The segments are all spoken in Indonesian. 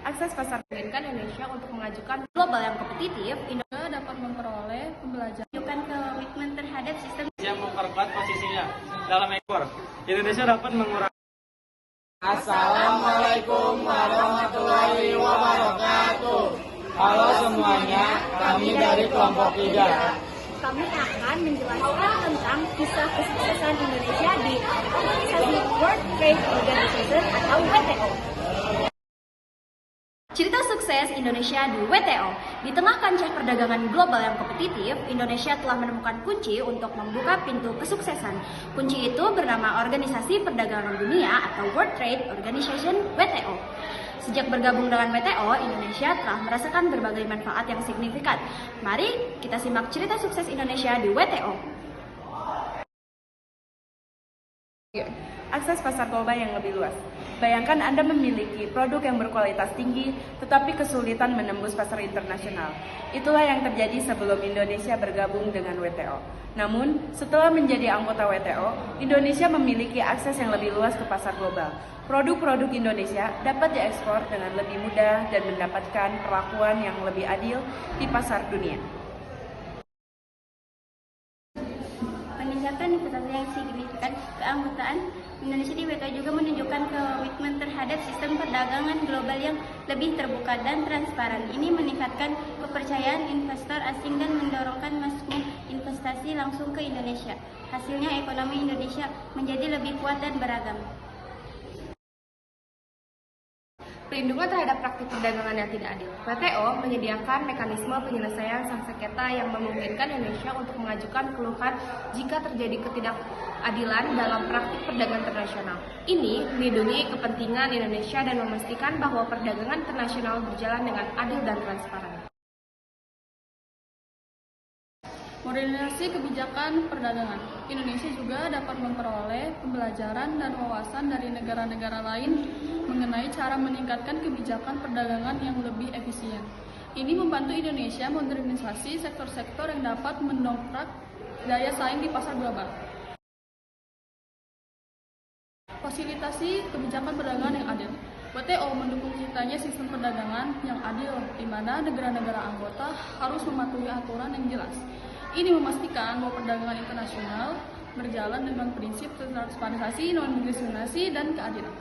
Akses pasar memungkinkan Indonesia untuk mengajukan global yang kompetitif. Indonesia dapat memperoleh pembelajaran menunjukkan komitmen terhadap sistem yang memperkuat posisinya dalam ekspor. Indonesia dapat mengurangi. Assalamualaikum warahmatullahi wabarakatuh. Halo semuanya, kami dari kelompok 3. kami akan menjelaskan tentang kisah kesuksesan Indonesia di organisasi World Trade Organization atau WTO. Cerita sukses Indonesia di WTO. Di tengah kancah perdagangan global yang kompetitif, Indonesia telah menemukan kunci untuk membuka pintu kesuksesan. Kunci itu bernama Organisasi Perdagangan Dunia atau World Trade Organization WTO. Sejak bergabung dengan WTO, Indonesia telah merasakan berbagai manfaat yang signifikan. Mari kita simak cerita sukses Indonesia di WTO. Akses pasar global yang lebih luas. Bayangkan Anda memiliki produk yang berkualitas tinggi, tetapi kesulitan menembus pasar internasional. Itulah yang terjadi sebelum Indonesia bergabung dengan WTO. Namun, setelah menjadi anggota WTO, Indonesia memiliki akses yang lebih luas ke pasar global. Produk-produk Indonesia dapat diekspor dengan lebih mudah dan mendapatkan perlakuan yang lebih adil di pasar dunia. Meningkatkan investasi yang signifikan, keanggotaan Indonesia di WTO juga menunjukkan komitmen terhadap sistem perdagangan global yang lebih terbuka dan transparan. Ini meningkatkan kepercayaan investor asing dan mendorongkan masuknya investasi langsung ke Indonesia. Hasilnya ekonomi Indonesia menjadi lebih kuat dan beragam. Perlindungan terhadap praktik perdagangan yang tidak adil. WTO menyediakan mekanisme penyelesaian sengketa yang memungkinkan Indonesia untuk mengajukan keluhan jika terjadi ketidakadilan dalam praktik perdagangan internasional. Ini melindungi kepentingan Indonesia dan memastikan bahwa perdagangan internasional berjalan dengan adil dan transparan. modernisasi kebijakan perdagangan. Indonesia juga dapat memperoleh pembelajaran dan wawasan dari negara-negara lain mengenai cara meningkatkan kebijakan perdagangan yang lebih efisien. Ini membantu Indonesia modernisasi sektor-sektor yang dapat mendongkrak daya saing di pasar global. Fasilitasi kebijakan perdagangan yang adil. WTO mendukung terciptanya sistem perdagangan yang adil, di mana negara-negara anggota harus mematuhi aturan yang jelas. Ini memastikan bahwa perdagangan internasional berjalan dengan prinsip transparansi, non-diskriminasi, dan keadilan.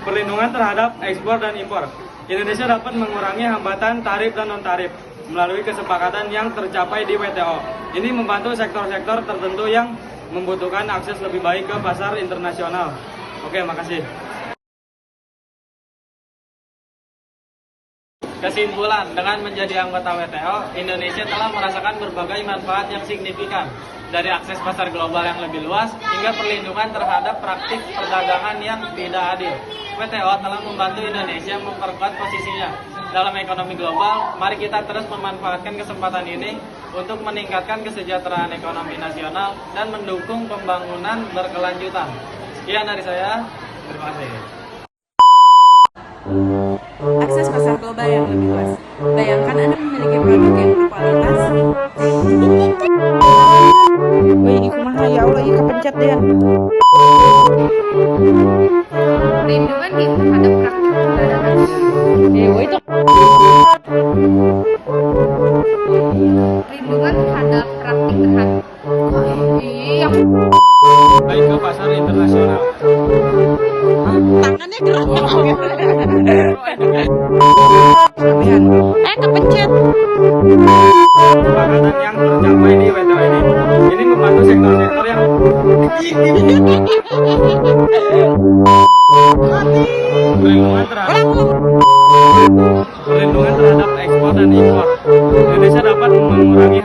Perlindungan terhadap ekspor dan impor. Indonesia dapat mengurangi hambatan tarif dan non-tarif melalui kesepakatan yang tercapai di WTO. Ini membantu sektor-sektor tertentu yang membutuhkan akses lebih baik ke pasar internasional. Oke, makasih. Kesimpulan, dengan menjadi anggota WTO, Indonesia telah merasakan berbagai manfaat yang signifikan, dari akses pasar global yang lebih luas hingga perlindungan terhadap praktik perdagangan yang tidak adil. WTO telah membantu Indonesia memperkuat posisinya dalam ekonomi global. Mari kita terus memanfaatkan kesempatan ini untuk meningkatkan kesejahteraan ekonomi nasional dan mendukung pembangunan berkelanjutan. Sekian dari saya, terima kasih. Akses pasar global yang lebih luas. Bayangkan Anda memiliki produk yang berkualitas. Wih, kumaha ya Allah, iya kepencet deh. Perlindungan terhadap praktik perdagangan. Itu. Perlindungan terhadap praktik iya. Baik ke pasar internasional. Tangannya gerak. Kepencet. Kesepakatan yang tercapai di WTO ini membantu sektor-sektor yang perlindungan terhadap ekspor dan impor. Indonesia dapat mengurangi